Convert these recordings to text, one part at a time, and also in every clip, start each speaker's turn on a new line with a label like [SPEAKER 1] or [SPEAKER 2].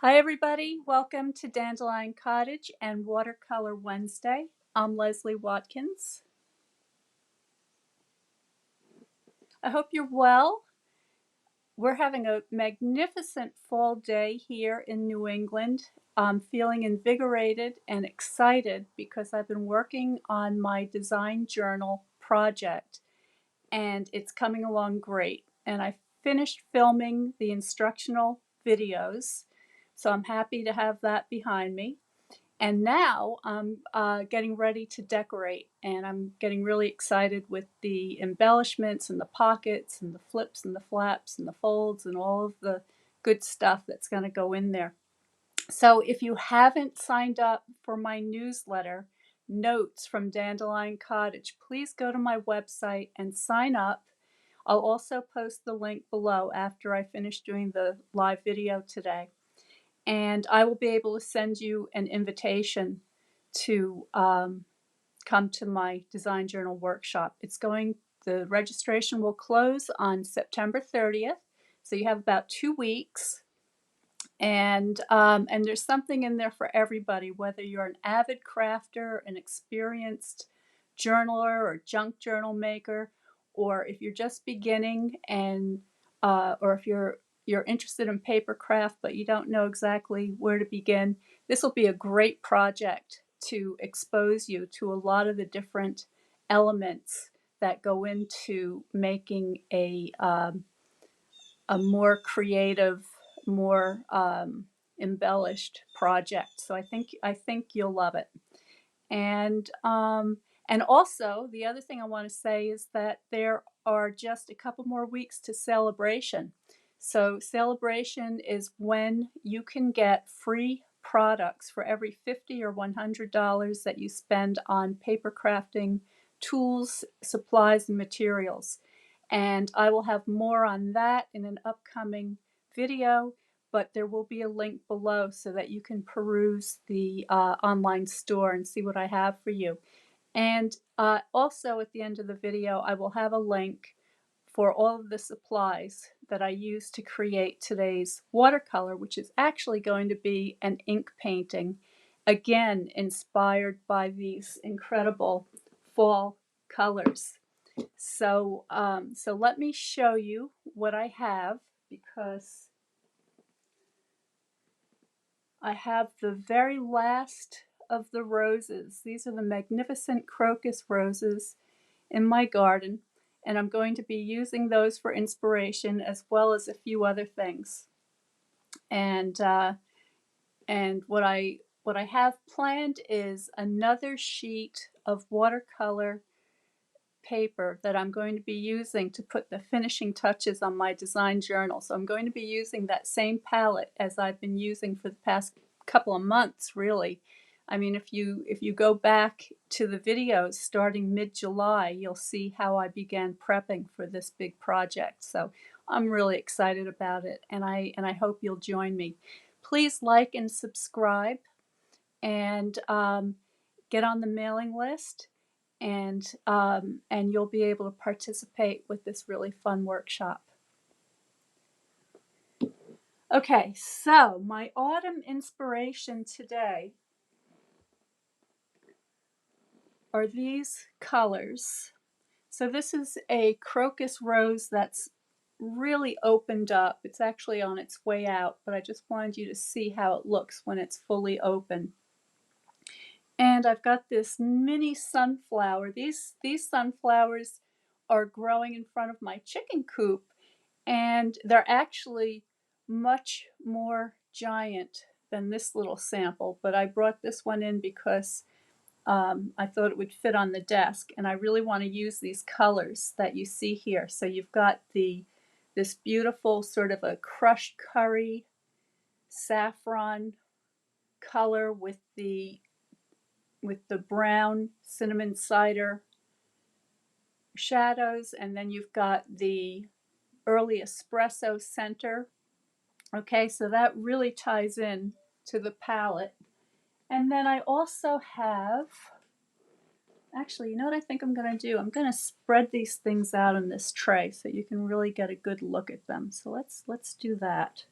[SPEAKER 1] Hi everybody, welcome to Dandelion Cottage and Watercolor Wednesday. I'm Leslie Watkins. I hope you're well. We're having a magnificent fall day here in New England. I'm feeling invigorated and excited because I've been working on my design journal project and it's coming along great. And I finished filming the instructional videos, so I'm happy to have that behind me. And now I'm getting ready to decorate, and I'm getting really excited with the embellishments and the pockets and the flips and the flaps and the folds and all of the good stuff that's going to go in there. So if you haven't signed up for my newsletter, Notes from Dandelion Cottage, please go to my website and sign up. I'll also post the link below after I finish doing the live video today. And I will be able to send you an invitation to come to my design journal workshop. The registration will close on September 30th, so you have about 2 weeks. And there's something in there for everybody, whether you're an avid crafter, an experienced journaler or junk journal maker, or if you're just beginning and or if you're interested in paper craft but you don't know exactly where to begin. This will be a great project to expose you to a lot of the different elements that go into making a more creative, more embellished project. So I think you'll love it. And also the other thing I want to say is that there are just a couple more weeks to Celebration. So Celebration is when you can get free products for every $50 or $100 that you spend on paper crafting tools, supplies, and materials. And I will have more on that in an upcoming video, but there will be a link below so that you can peruse the online store and see what I have for you. And also at the end of the video, I will have a link for all of the supplies that I used to create today's watercolor, which is actually going to be an ink painting, again inspired by these incredible fall colors. So let me show you what I have, because I have the very last of the roses. These are the magnificent crocus roses in my garden, and I'm going to be using those for inspiration as well as a few other things. And what I have planned is another sheet of watercolor paper that I'm going to be using to put the finishing touches on my design journal. So I'm going to be using that same palette as I've been using for the past couple of months, really. I mean, if you go back to the videos starting mid-July, you'll see how I began prepping for this big project. So I'm really excited about it, and I hope you'll join me. Please like and subscribe, and get on the mailing list, and you'll be able to participate with this really fun workshop. Okay, so my autumn inspiration today are these colors. So this is a crocus rose that's really opened up. It's actually on its way out, but I just wanted you to see how it looks when it's fully open. And I've got this mini sunflower. These sunflowers are growing in front of my chicken coop, and they're actually much more giant than this little sample, but I brought this one in because I thought it would fit on the desk, and I really want to use these colors that you see here. So you've got this beautiful sort of a crushed curry saffron color with the brown cinnamon cider shadows, and then you've got the early espresso center. Okay, so that really ties in to the palette. And then I also have, actually, you know what I think I'm going to do? I'm going to spread these things out in this tray so you can really get a good look at them. So let's do that.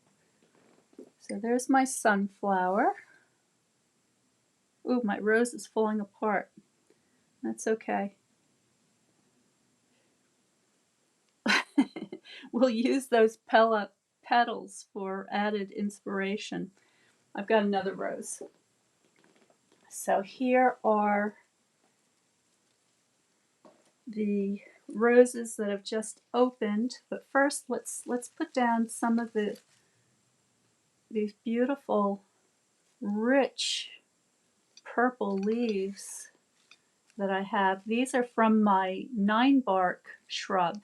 [SPEAKER 1] So there's my sunflower. Ooh, my rose is falling apart. That's okay. We'll use those petals for added inspiration. I've got another rose. So here are the roses that have just opened. But first, let's put down some of these beautiful, rich purple leaves that I have. These are from my 9-bark shrub,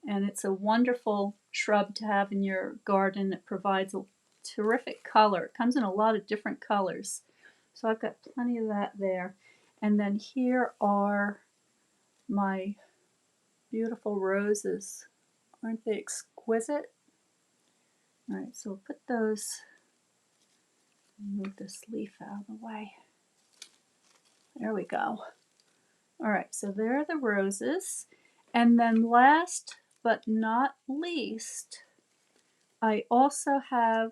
[SPEAKER 1] and it's a wonderful shrub to have in your garden. It provides a terrific color. It comes in a lot of different colors. So I've got plenty of that there. And then here are my beautiful roses. Aren't they exquisite? All right, so we'll put those, move this leaf out of the way. There we go. All right, so there are the roses. And then last but not least, I also have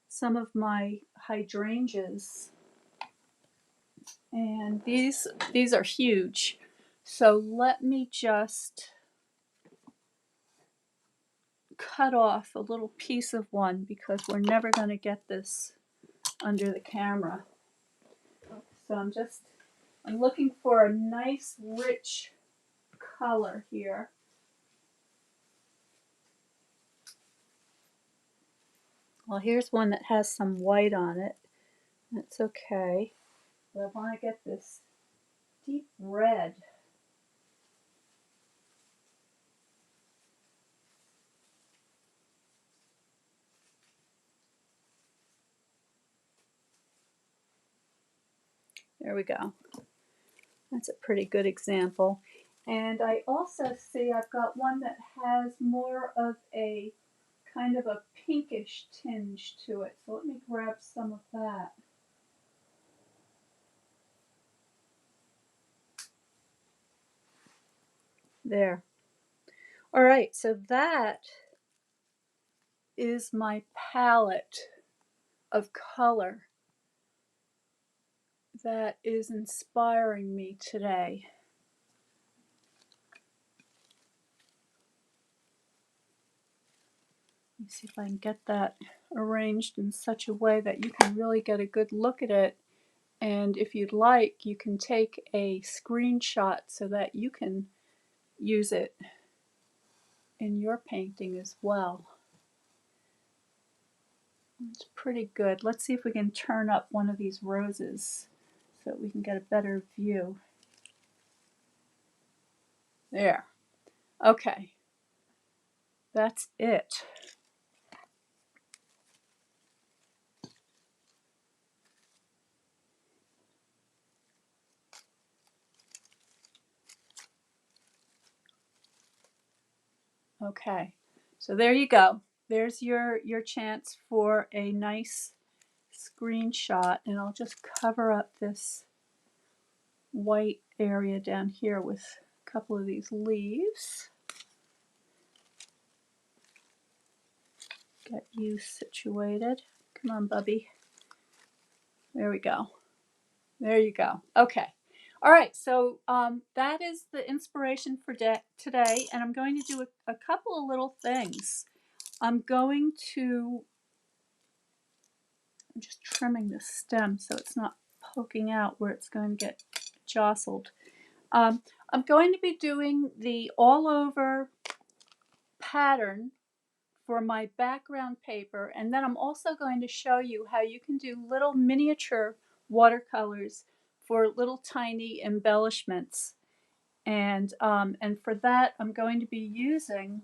[SPEAKER 1] some of my hydrangeas. And these are huge. So let me just cut off a little piece of one because we're never going to get this under the camera. So I'm looking for a nice rich color here. Well, here's one that has some white on it. That's okay. But I want to get this deep red. There we go. That's a pretty good example. And I also see I've got one that has more of a kind of a pinkish tinge to it. So let me grab some of that. There. All right, so that is my palette of color that is inspiring me today. Let me see if I can get that arranged in such a way that you can really get a good look at it. And if you'd like, you can take a screenshot so that you can use it in your painting as well. It's pretty good. Let's see if we can turn up one of these roses so that we can get a better view. There. Okay. That's it. Okay. So there you go. There's your chance for a nice screenshot, and I'll just cover up this white area down here with a couple of these leaves. Get you situated. Come on, Bubby. There we go. There you go. Okay. All right. So that is the inspiration for today, and I'm going to do a couple of little things. I'm just trimming the stem so it's not poking out where it's going to get jostled. I'm going to be doing the all over pattern for my background paper, and then I'm also going to show you how you can do little miniature watercolors for little tiny embellishments. And for that, I'm going to be using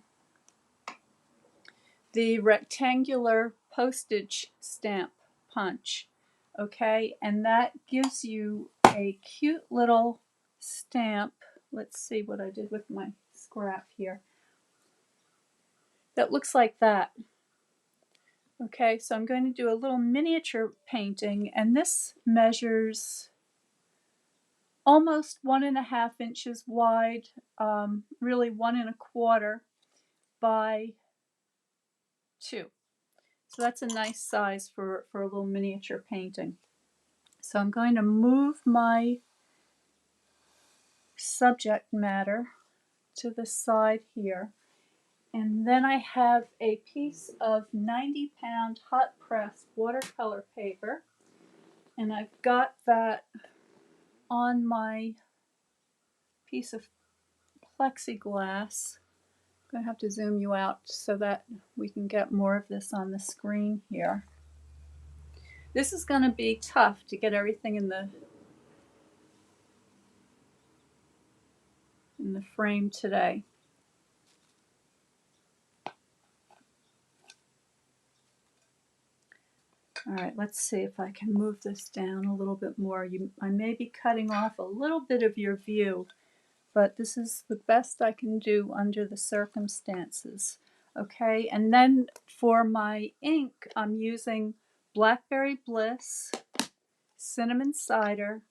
[SPEAKER 1] the rectangular postage stamp punch. Okay, and that gives you a cute little stamp. Let's see what I did with my scrap here. That looks like that. Okay, so I'm going to do a little miniature painting, and this measures almost 1.5 inches wide, really 1 1/4 by 2. So that's a nice size for a little miniature painting. So I'm going to move my subject matter to the side here. And then I have a piece of 90-pound hot press watercolor paper. And I've got that on my piece of plexiglass. I'm going to have to zoom you out so that we can get more of this on the screen here. This is going to be tough to get everything in the frame today. All right, let's see if I can move this down a little bit more. I may be cutting off a little bit of your view, but this is the best I can do under the circumstances. Okay, and then for my ink, I'm using Blackberry Bliss, cinnamon cider,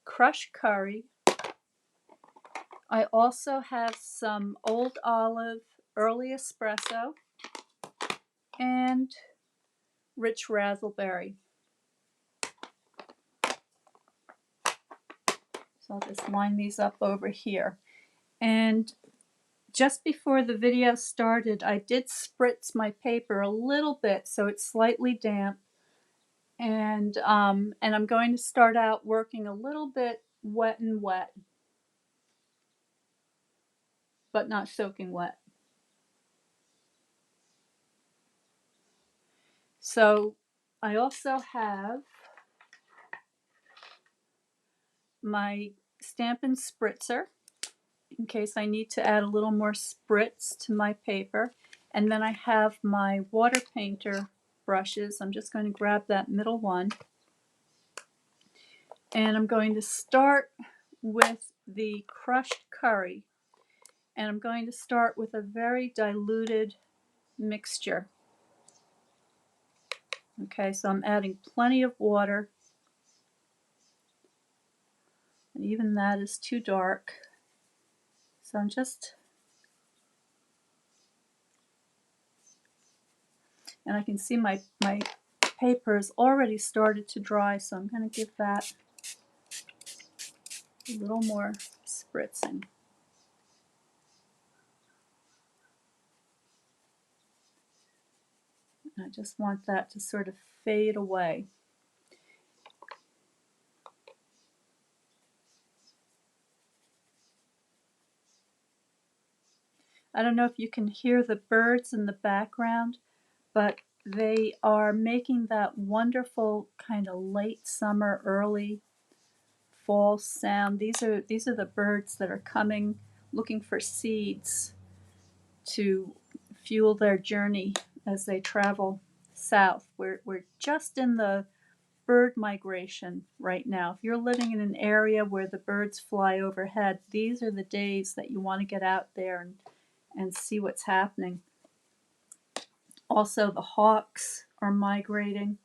[SPEAKER 1] crushed curry. I also have some Old Olive early espresso and rich raspberry. So I'll just line these up over here. And just before the video started, I did spritz my paper a little bit so it's slightly damp. And I'm going to start out working a little bit wet and wet, but not soaking wet. So I also have my Stampin' Spritzer in case I need to add a little more spritz to my paper. And then I have my water painter brushes. I'm just going to grab that middle one. And I'm going to start with the crushed curry. And I'm going to start with a very diluted mixture. Okay, so I'm adding plenty of water. And even that is too dark. So I'm just, and I can see my paper has already started to dry, so I'm going to give that a little more spritzing. And I just want that to sort of fade away. I don't know if you can hear the birds in the background, but they are making that wonderful kind of late summer, early fall sound. These are the birds that are coming looking for seeds to fuel their journey as they travel south. We're just in the bird migration right now. If you're living in an area where the birds fly overhead, these are the days that you want to get out there and see what's happening. Also, the hawks are migrating.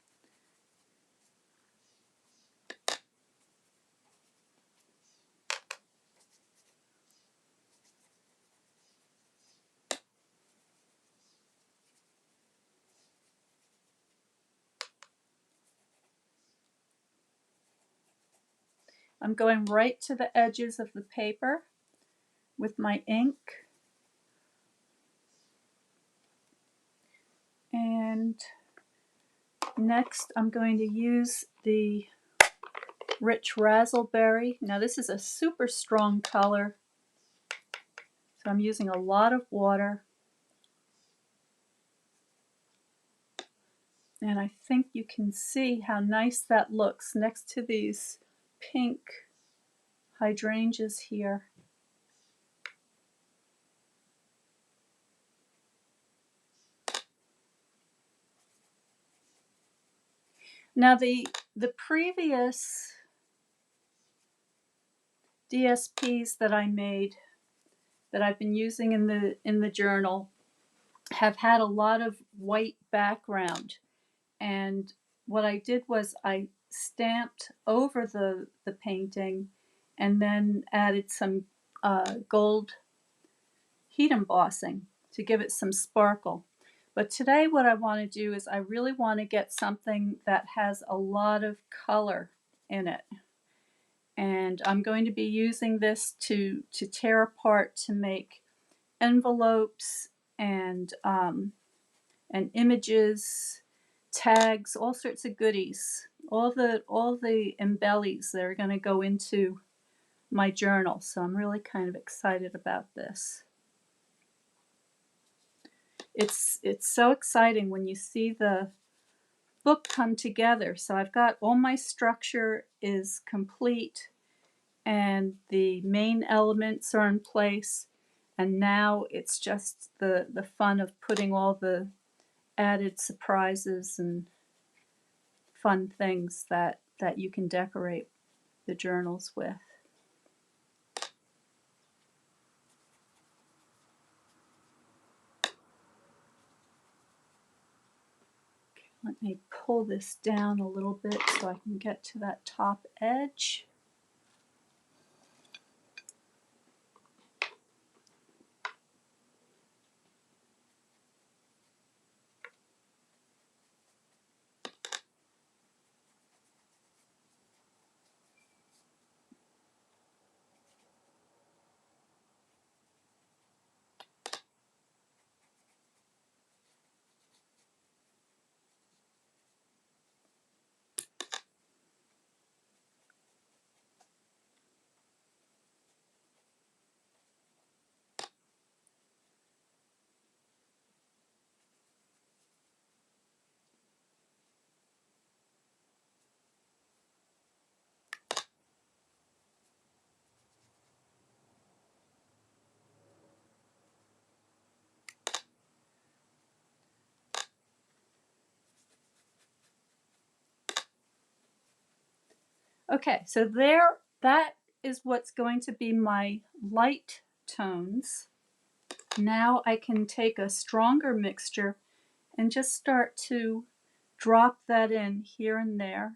[SPEAKER 1] I'm going right to the edges of the paper with my ink. And next I'm going to use the rich raspberry. Now this is a super strong color, so I'm using a lot of water. And I think you can see how nice that looks next to these pink hydrangeas here. Now the previous DSPs that I made, that I've been using in the journal, have had a lot of white background. And what I did was I stamped over the painting and then added some gold heat embossing to give it some sparkle. But today what I want to do is I really want to get something that has a lot of color in it. And I'm going to be using this to tear apart to make envelopes and images, tags, all sorts of goodies, all the embellies that are going to go into my journal. So I'm really kind of excited about this. It's so exciting when you see the book come together. So I've got all my structure is complete and the main elements are in place, and now it's just the fun of putting all the added surprises and fun things that you can decorate the journals with. Let me pull this down a little bit so I can get to that top edge. Okay, so that is what's going to be my light tones. Now I can take a stronger mixture and just start to drop that in here and there.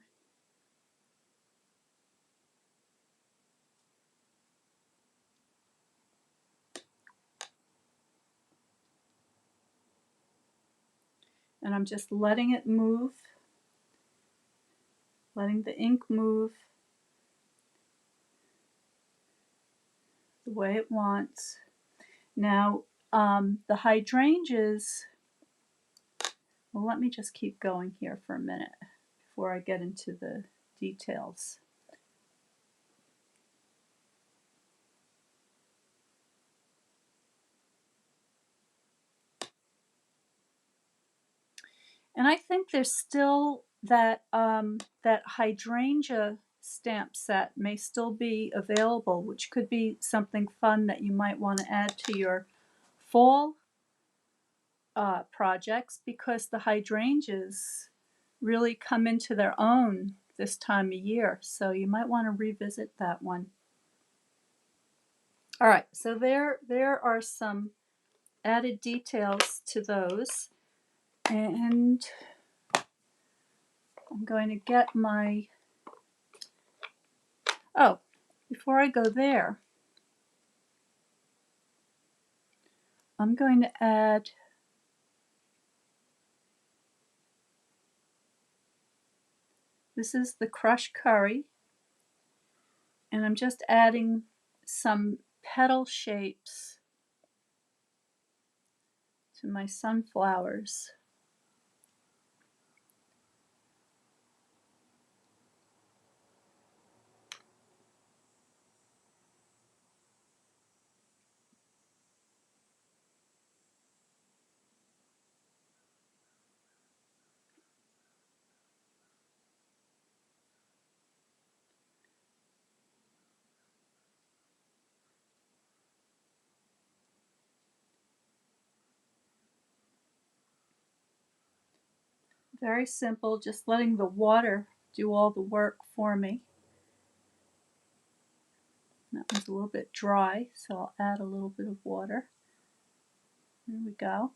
[SPEAKER 1] And I'm just letting it move, letting the ink move the way it wants. Now, the hydrangeas, well, let me just keep going here for a minute before I get into the details. And I think there's still that that hydrangea stamp set may still be available, which could be something fun that you might want to add to your fall projects, because the hydrangeas really come into their own this time of year. So you might want to revisit that one. All right, so there are some added details to those, and I'm going to get my, oh, before I go there, I'm going to add this is the crushed curry, and I'm just adding some petal shapes to my sunflowers. Very simple, just letting the water do all the work for me. That one's a little bit dry, so I'll add a little bit of water. There we go.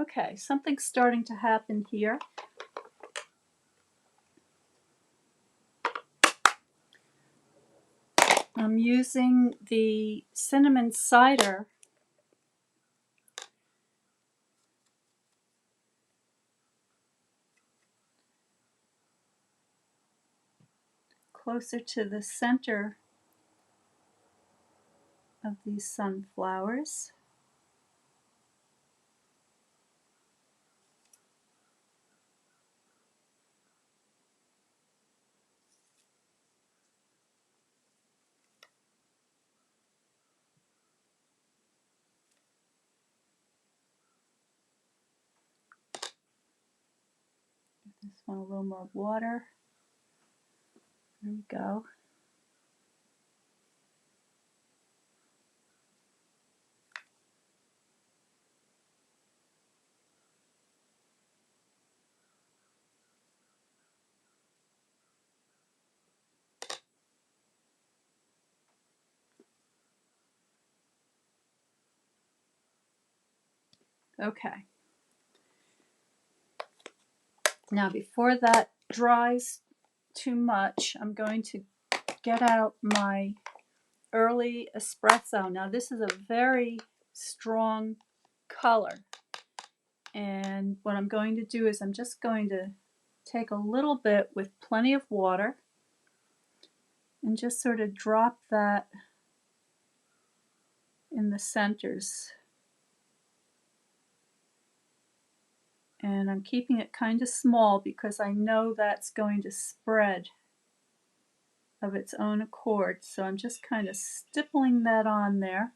[SPEAKER 1] Okay, something's starting to happen here. I'm using the cinnamon cider closer to the center of these sunflowers. Give this one a little more water. There we go. Okay. Now before that dries too much, I'm going to get out my early espresso. Now this is a very strong color. And what I'm going to do is I'm just going to take a little bit with plenty of water and just sort of drop that in the centers. And I'm keeping it kind of small because I know that's going to spread of its own accord. So I'm just kind of stippling that on there.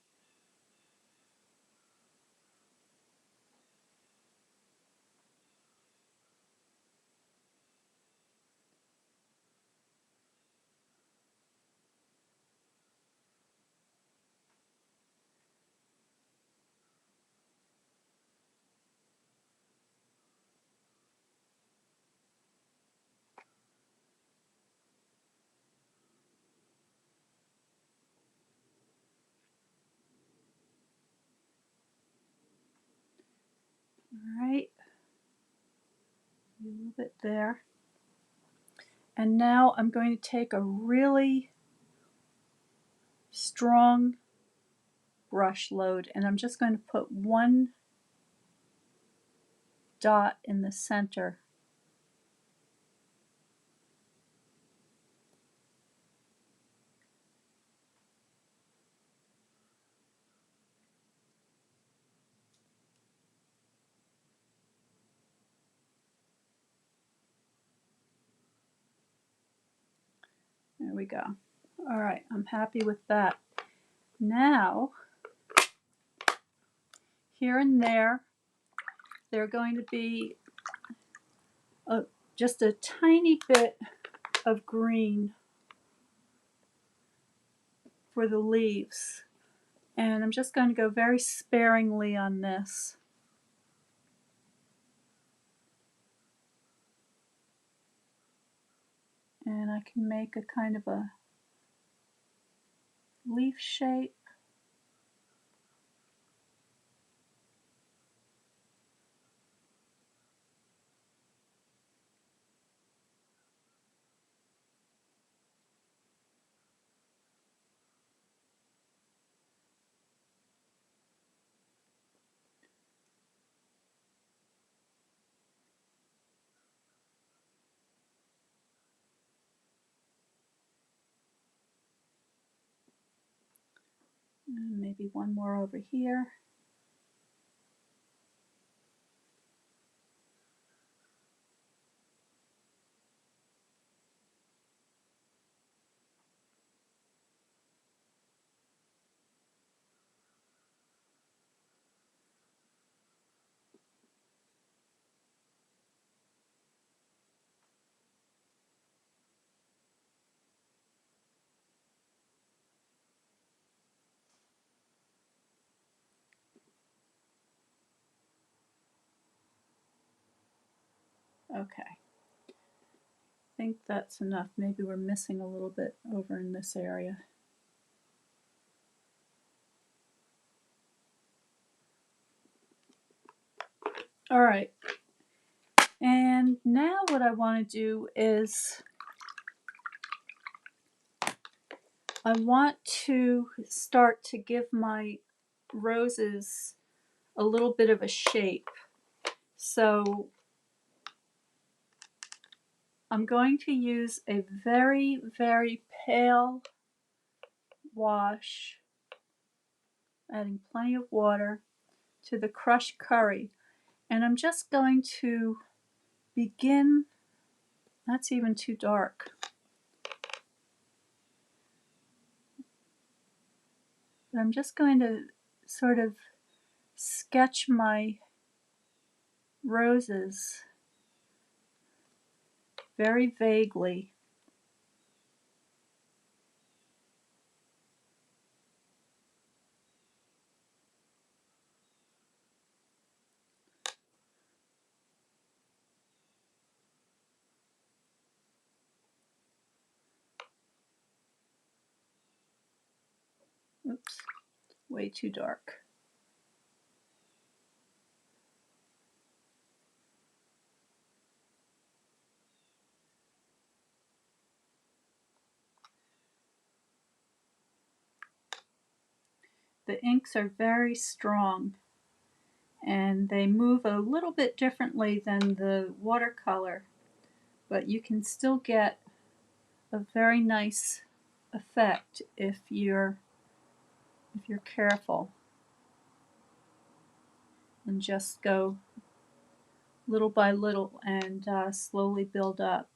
[SPEAKER 1] All right, a little bit there. And now I'm going to take a really strong brush load and I'm just going to put one dot in the center. There we go. All right, I'm happy with that. Now, here and there are going to be just a tiny bit of green for the leaves. And I'm just going to go very sparingly on this. And I can make a kind of a leaf shape. And maybe one more over here. Okay. I think that's enough. Maybe we're missing a little bit over in this area. All right. And now what I want to do is I want to start to give my roses a little bit of a shape. So I'm going to use a very, very pale wash, adding plenty of water to the crushed curry. And I'm just going to begin, that's even too dark. But I'm just going to sort of sketch my roses very vaguely. Oops, way too dark. The inks are very strong and they move a little bit differently than the watercolor, but you can still get a very nice effect if you're careful and just go little by little and slowly build up.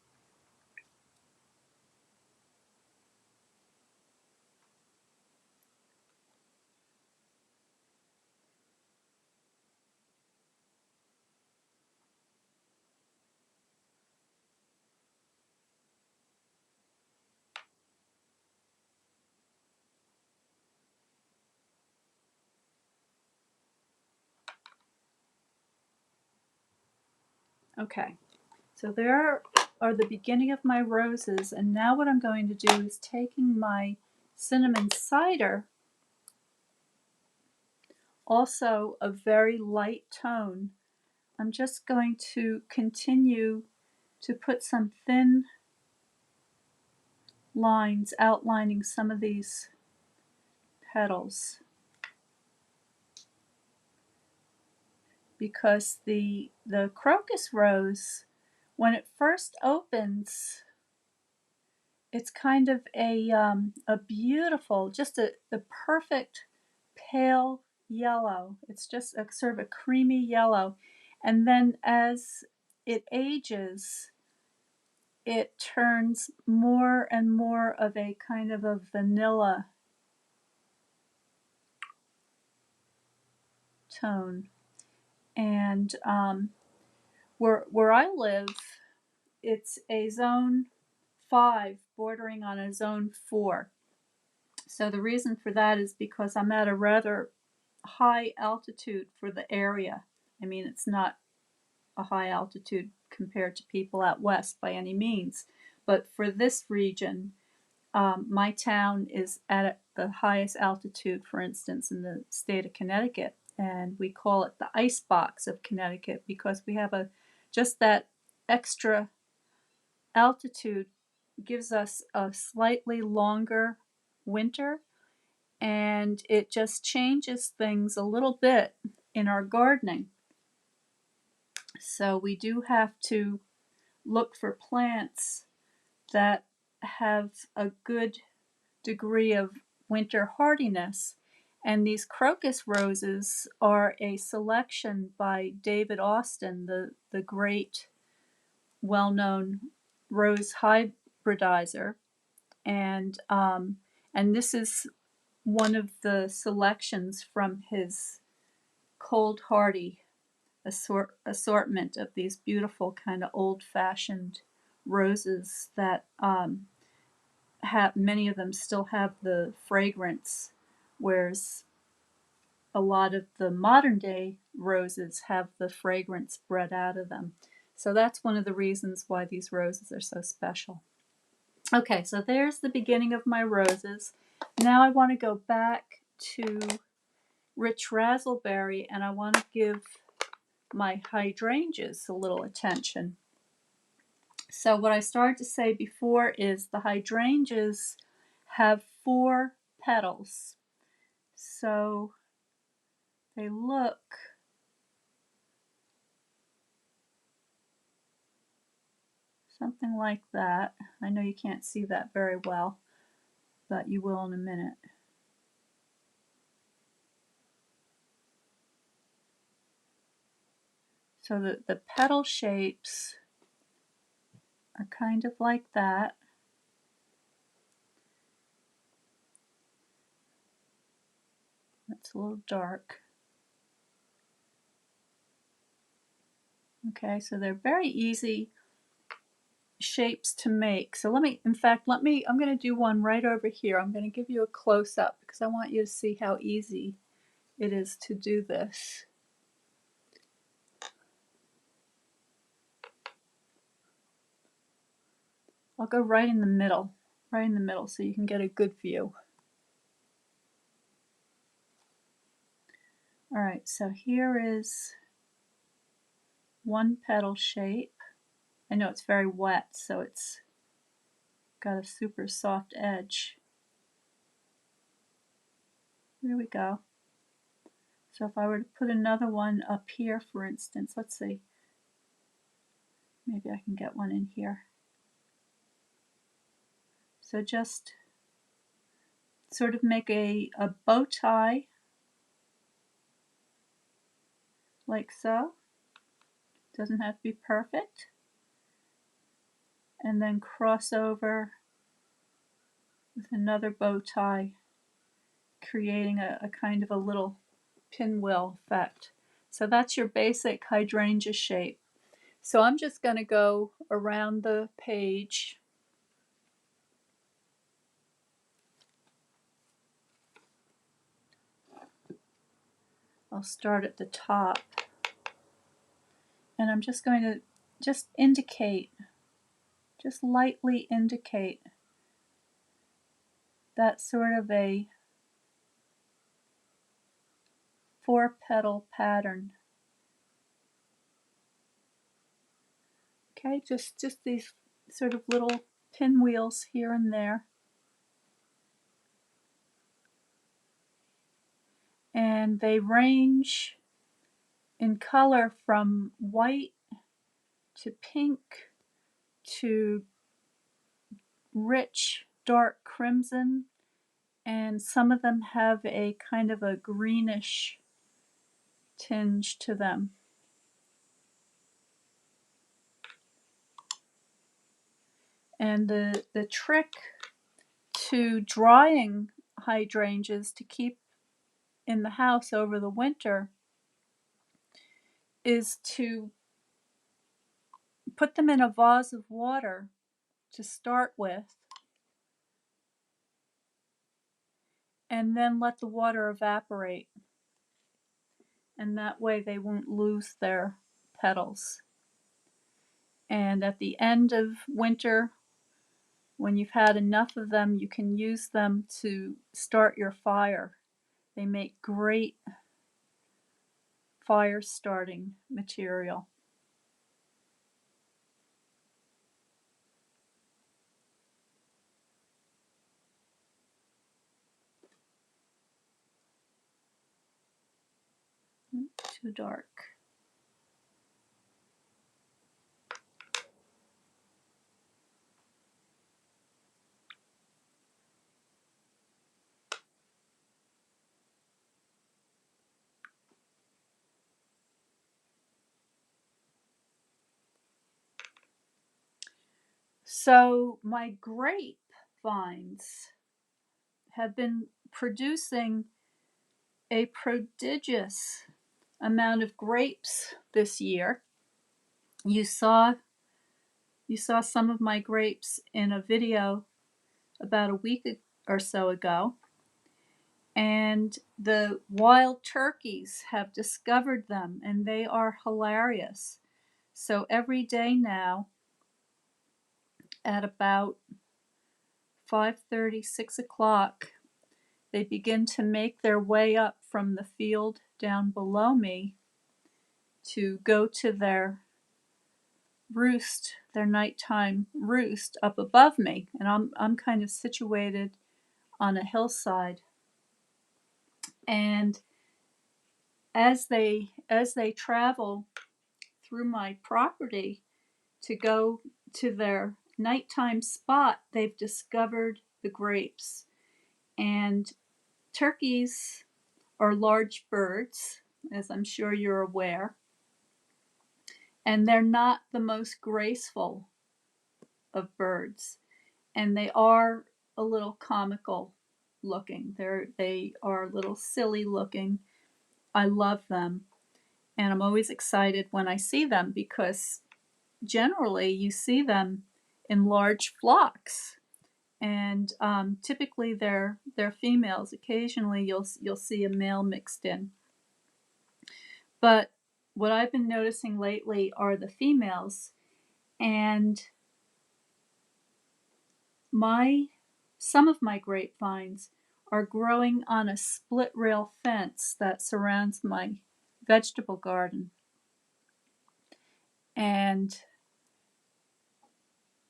[SPEAKER 1] Okay, so there are the beginning of my roses, and now what I'm going to do is taking my cinnamon cider, also a very light tone. I'm just going to continue to put some thin lines outlining some of these petals, because the crocus rose, when it first opens, it's kind of a beautiful, just the perfect pale yellow. It's just a sort of a creamy yellow, and then as it ages, it turns more and more of a kind of a vanilla tone. And where I live, it's a zone 5 bordering on a zone 4. So the reason for that is because I'm at a rather high altitude for the area. I mean, it's not a high altitude compared to people out west by any means, but for this region, my town is at the highest altitude, for instance, in the state of Connecticut, and we call it the ice box of Connecticut because we have just that extra altitude gives us a slightly longer winter, and it just changes things a little bit in our gardening. So we do have to look for plants that have a good degree of winter hardiness. And these crocus roses are a selection by David Austin, the great well-known rose hybridizer. And this is one of the selections from his cold hardy assortment of these beautiful kind of old-fashioned roses that have, many of them still have the fragrance, whereas a lot of the modern day roses have the fragrance bred out of them. So that's one of the reasons why these roses are so special. Okay, so there's the beginning of my roses. Now I want to go back to Rich Razzleberry, and I want to give my hydrangeas a little attention. So what I started to say before is the hydrangeas have 4 petals. So they look something like that. I know you can't see that very well, but you will in a minute. So the petal shapes are kind of like that. That's a little dark. Okay, so they're very easy shapes to make. So I'm going to do one right over here. I'm going to give you a close-up because I want you to see how easy it is to do this. I'll go right in the middle so you can get a good view. All right, so here is one petal shape. I know it's very wet, so it's got a super soft edge. There we go. So if I were to put another one up here, for instance, let's see. Maybe I can get one in here. So just sort of make a bow tie, like so. Doesn't have to be perfect. And then cross over with another bow tie, creating a kind of a little pinwheel effect. So that's your basic hydrangea shape. So I'm just going to go around the page. I'll start at the top. And I'm just going to just lightly indicate that sort of a 4-petal pattern. Okay, just these sort of little pinwheels here and there. And they range in color from white to pink to rich dark crimson, and some of them have a kind of a greenish tinge to them. And the trick to drying hydrangeas to keep in the house over the winter is to put them in a vase of water to start with, and then let the water evaporate. And that way they won't lose their petals. And at the end of winter, when you've had enough of them, you can use them to start your fire. They make great fire starting material. Too dark. So my grape vines have been producing a prodigious amount of grapes this year. You saw some of my grapes in a video about a week or so ago, and the wild turkeys have discovered them, and they are hilarious. So every day now at about 5:30, 6 o'clock, they begin to make their way up from the field down below me, to go to their roost, their nighttime roost up above me, and I'm kind of situated on a hillside. And as they travel through my property to go to their nighttime spot, they've discovered the grapes. And turkeys are large birds, as I'm sure you're aware, and they're not the most graceful of birds, and they are a little comical looking. They are a little silly looking. I love them, and I'm always excited when I see them because generally you see them in large flocks, and typically they're females. Occasionally you'll see a male mixed in, but what I've been noticing lately are the females, and my some of my grapevines are growing on a split rail fence that surrounds my vegetable garden, and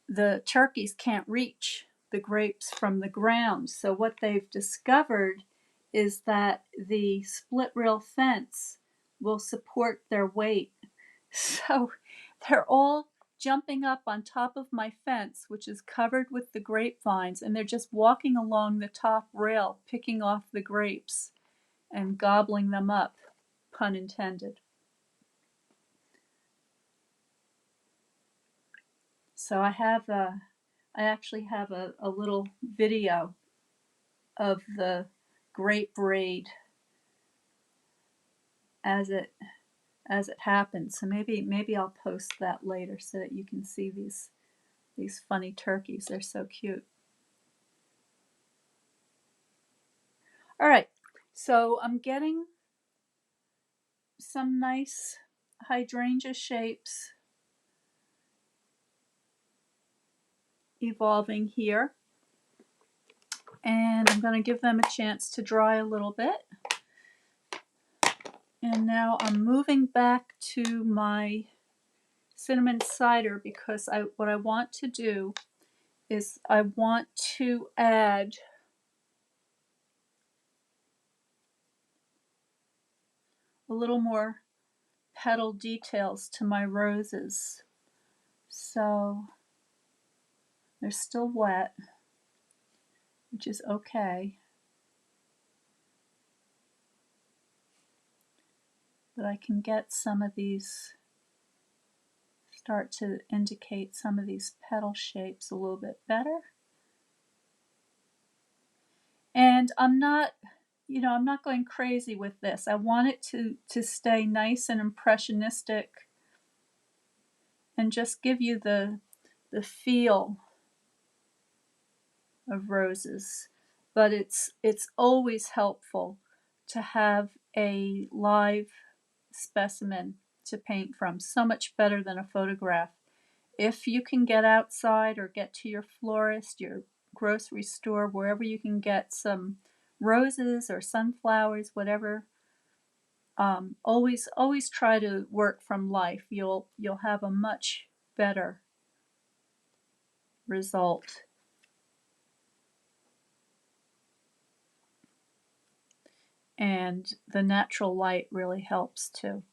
[SPEAKER 1] the turkeys can't reach the grapes from the ground. So what they've discovered is that the split rail fence will support their weight. So they're all jumping up on top of my fence, which is covered with the grapevines, and they're just walking along the top rail, picking off the grapes and gobbling them up, pun intended. So I actually have a little video of the grape raid as it happens. So maybe I'll post that later so that you can see these funny turkeys. They're so cute. All right, so I'm getting some nice hydrangea shapes evolving here, and I'm going to give them a chance to dry a little bit. And now I'm moving back to my cinnamon cider because what I want to do is I want to add a little more petal details to my roses. So they're still wet, which is okay, but I can get some of these, start to indicate some of these petal shapes a little bit better. And I'm not going crazy with this. I want it to stay nice and impressionistic and just give you the feel of roses. But it's always helpful to have a live specimen to paint from. So much better than a photograph. If you can get outside or get to your florist, your grocery store, wherever you can get some roses or sunflowers, whatever, always try to work from life. You'll have a much better result. And the natural light really helps too.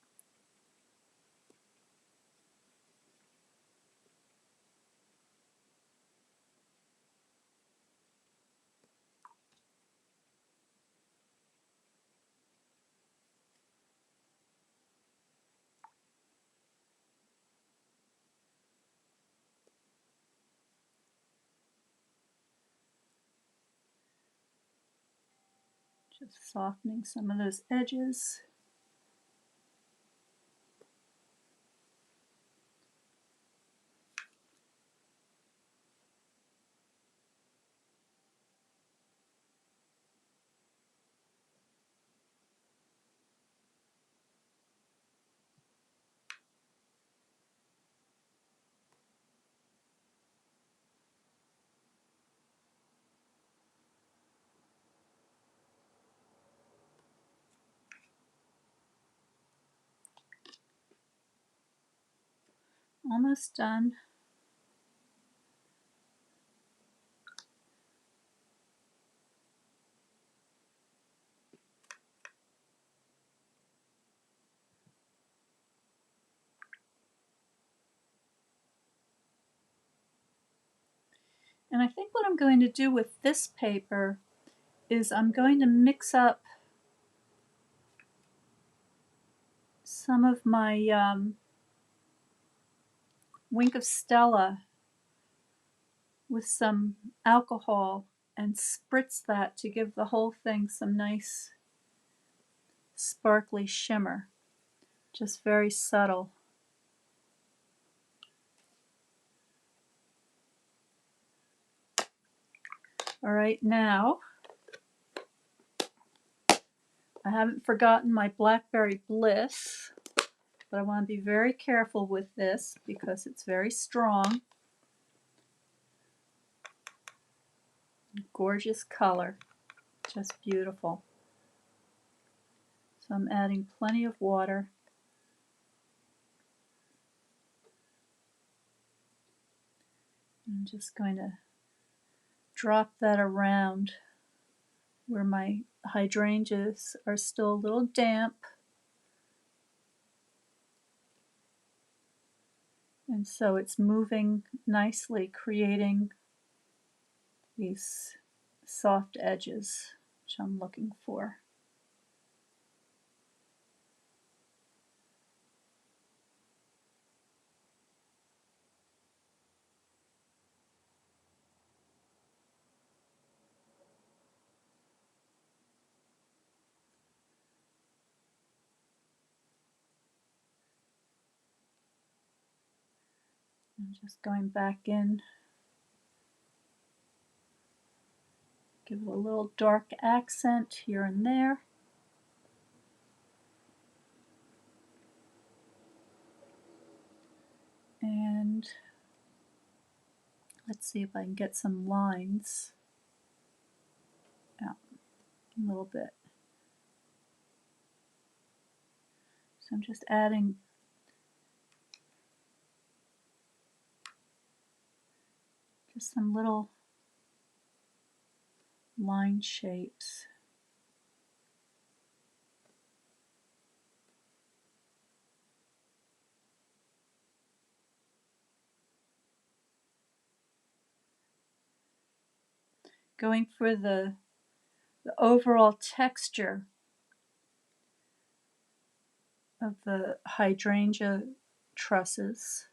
[SPEAKER 1] Just softening some of those edges. almost done. And I think what I'm going to do with this paper is I'm going to mix up some of my Wink of Stella with some alcohol and spritz that to give the whole thing some nice sparkly shimmer. Just very subtle. All right, now I haven't forgotten my Blackberry Bliss, but I want to be very careful with this because it's very strong. Gorgeous color, just beautiful. So I'm adding plenty of water. I'm just going to drop that around where my hydrangeas are still a little damp. And so it's moving nicely, creating these soft edges, which I'm looking for. I'm just going back in, give it a little dark accent here and there. And let's see if I can get some lines out a little bit. So I'm just adding just some little line shapes. Going for the overall texture of the hydrangea trusses.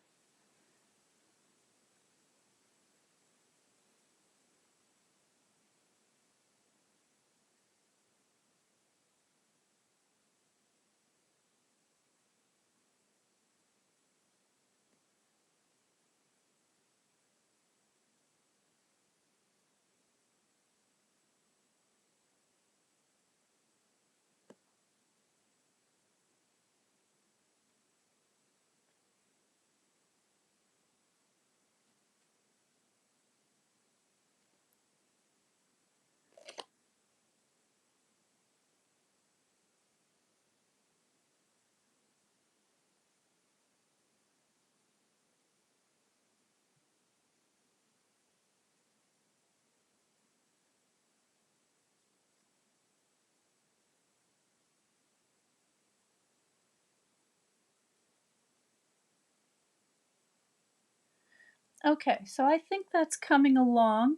[SPEAKER 1] Okay, so I think that's coming along.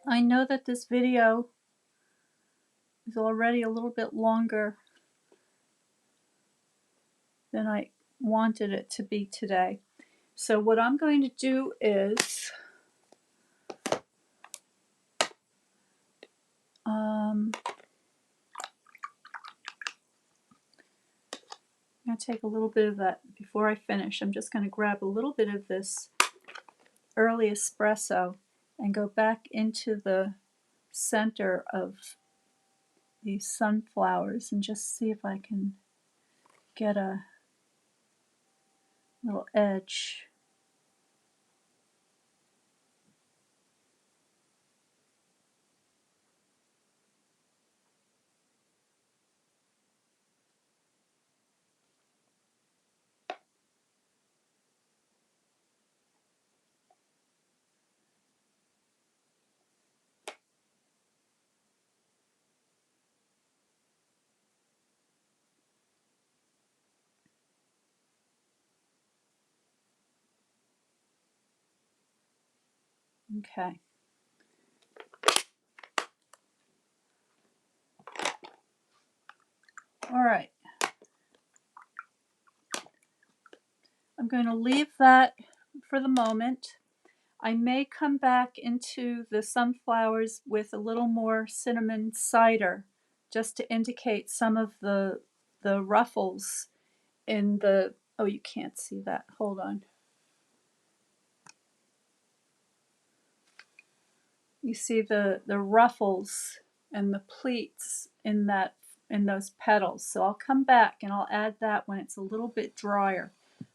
[SPEAKER 1] I know that this video is already a little bit longer than I wanted it to be today. So what I'm going to do is I'm going to take a little bit of that before I finish. I'm just going to grab a little bit of this early espresso and go back into the center of these sunflowers and just see if I can get a little edge. Okay. All right. I'm going to leave that for the moment. I may come back into the sunflowers with a little more cinnamon cider just to indicate some of the ruffles in the, oh, you can't see that. Hold on. You see the ruffles and the pleats in those petals. So I'll come back and I'll add that when it's a little bit drier.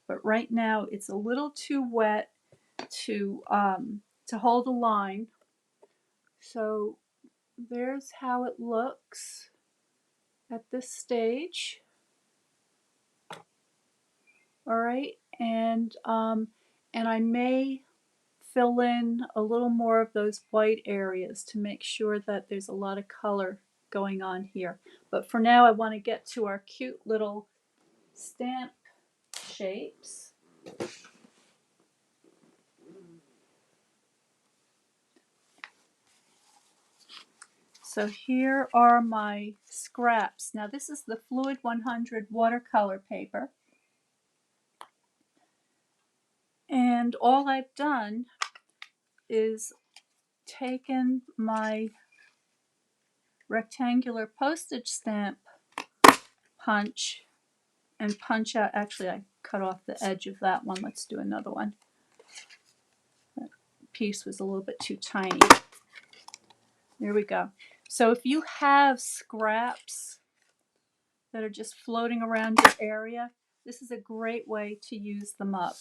[SPEAKER 1] But right now it's a little too wet to hold a line. So there's how it looks at this stage. All right, and I may fill in a little more of those white areas to make sure that there's a lot of color going on here. But for now, I want to get to our cute little stamp shapes. So here are my scraps. Now this is the Fluid 100 watercolor paper. And all I've done is taken my rectangular postage stamp punch and punch out, actually I cut off the edge of that one. Let's do another one. That piece was a little bit too tiny. There we go. So if you have scraps that are just floating around your area, this is a great way to use them up.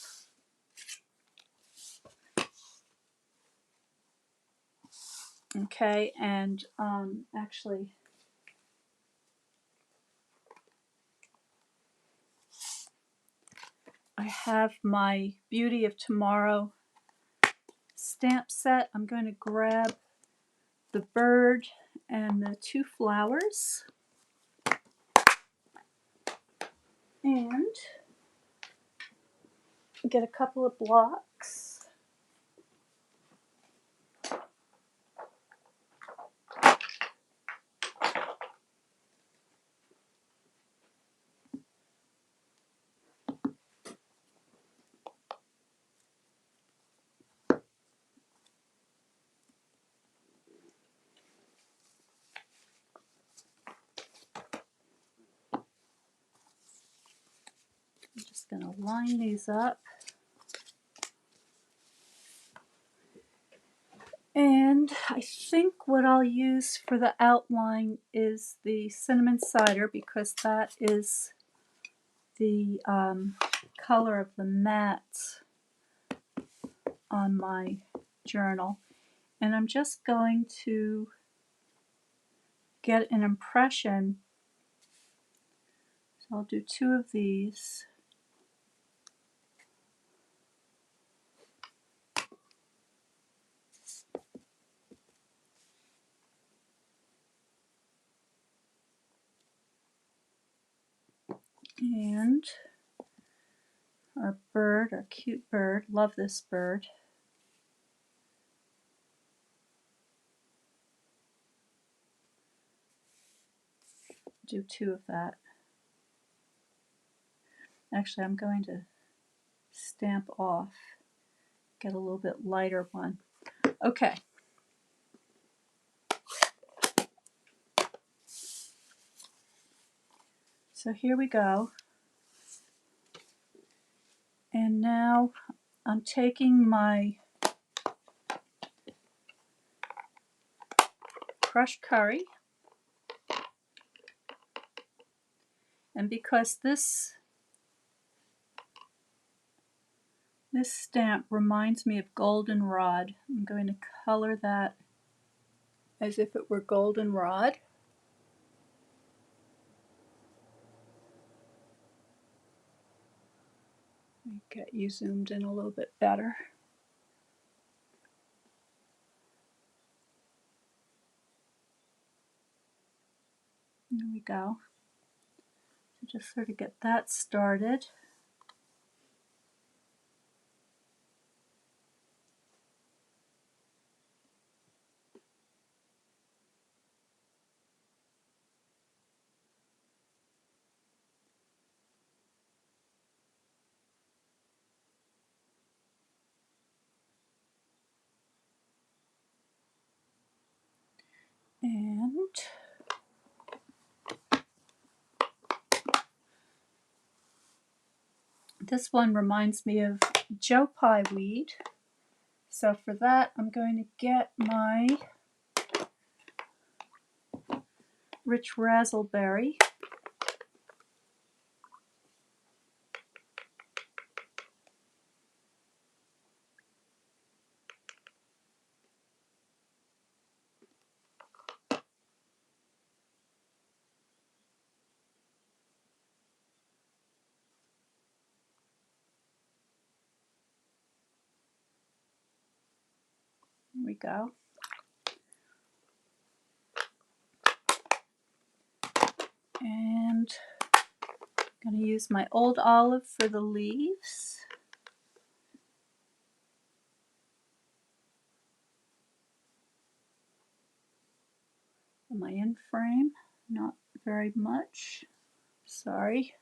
[SPEAKER 1] Okay, and actually I have my Beauty of Tomorrow stamp set. I'm going to grab the bird and the two flowers and get a couple of blocks. I'm just going to line these up. And I think what I'll use for the outline is the cinnamon cider, because that is the color of the mat on my journal. And I'm just going to get an impression. So I'll do two of these. And our bird, our cute bird, love this bird. Do two of that. Actually, I'm going to stamp off, get a little bit lighter one. Okay. So here we go. And now I'm taking my crushed curry, and because this stamp reminds me of goldenrod, I'm going to color that as if it were goldenrod. Get you zoomed in a little bit better. There we go. So just sort of get that started. And this one reminds me of Joe Pye weed. So for that, I'm going to get my rich razzleberry. There we go. And I'm going to use my old olive for the leaves. My in frame, not very much, sorry.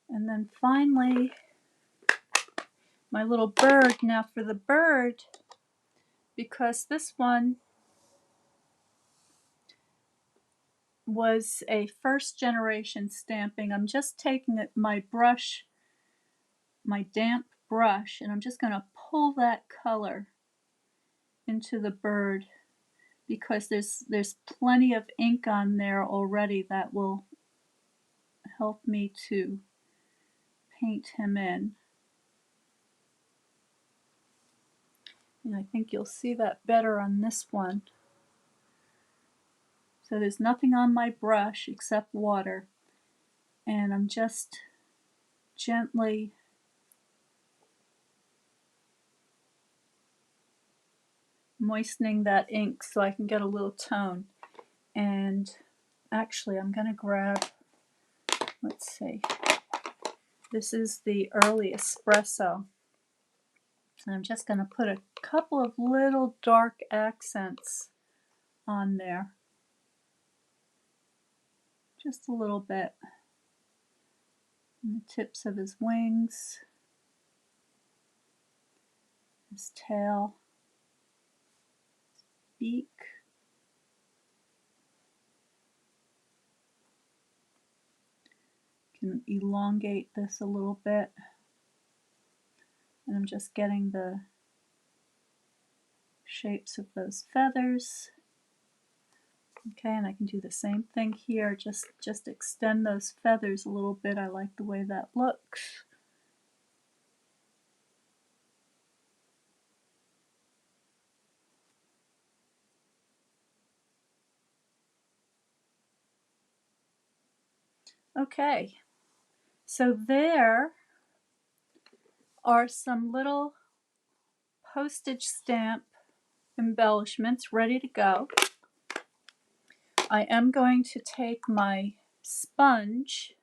[SPEAKER 1] And then finally, my little bird. Now for the bird, because this one was a first generation stamping, I'm just taking my brush, my damp brush, and I'm just going to pull that color into the bird because there's plenty of ink on there already that will help me to paint him in. And I think you'll see that better on this one. So there's nothing on my brush except water. And I'm just gently moistening that ink so I can get a little tone. And actually I'm going to grab, let's see, this is the early espresso. And I'm just going to put a couple of little dark accents on there. Just a little bit. And the tips of his wings, his tail, beak. Can elongate this a little bit. And I'm just getting the shapes of those feathers. Okay, and I can do the same thing here, just extend those feathers a little bit. I like the way that looks. Okay, so there are some little postage stamp embellishments ready to go. I am going to take my sponge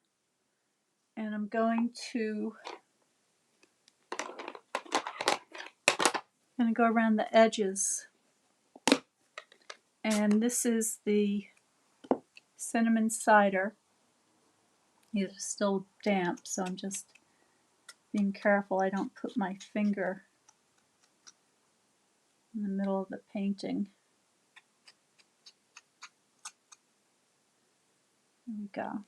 [SPEAKER 1] and I'm going to go around the edges. And this is the cinnamon cider. These are still damp, so I'm just being careful I don't put my finger in the middle of the painting. There we go.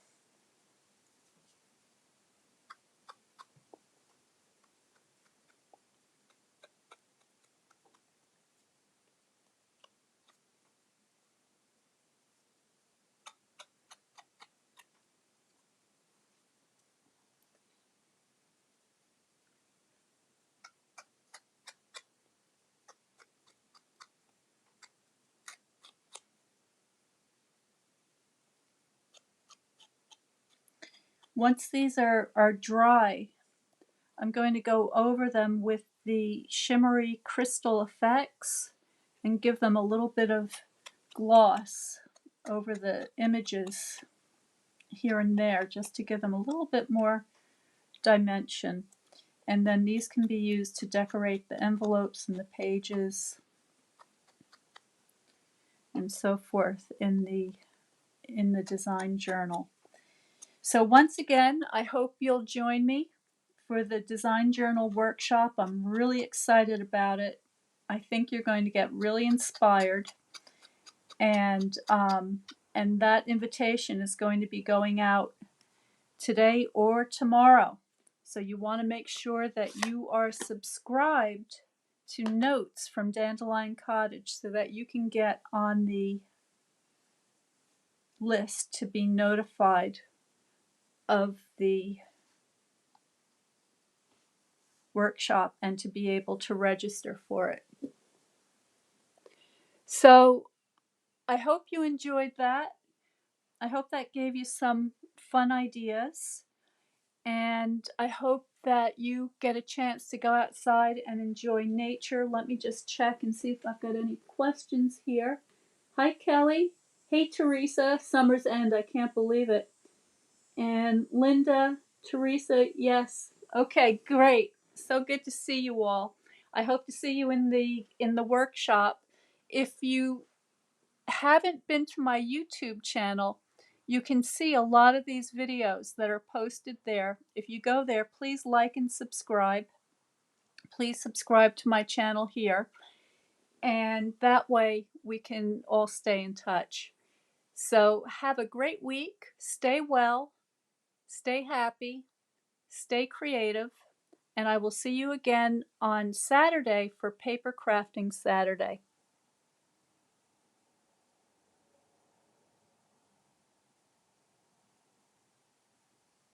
[SPEAKER 1] Once these are dry, I'm going to go over them with the shimmery crystal effects and give them a little bit of gloss over the images. here and there just to give them a little bit more dimension. And then these can be used to decorate the envelopes and the pages and so forth in the design journal. So once again, I hope you'll join me for the design journal workshop. I'm really excited about it. I think you're going to get really inspired, and that invitation is going to be going out today or tomorrow. So you want to make sure that you are subscribed to notes from Dandelion Cottage so that you can get on the list to be notified of the workshop and to be able to register for it. So I hope you enjoyed that. I hope that gave you some fun ideas. And I hope that you get a chance to go outside and enjoy nature. Let me just check and see if I've got any questions here. Hi, Kelly. Hey, Teresa. Summer's End. I can't believe it. And Linda, Teresa, yes. Okay, great. So good to see you all. I hope to see you in the workshop. If you haven't been to my YouTube channel, you can see a lot of these videos that are posted there. If you go there, please like and subscribe. Please subscribe to my channel here. And that way we can all stay in touch. So have a great week. Stay well. Stay happy. Stay creative. And I will see you again on Saturday for Paper Crafting Saturday.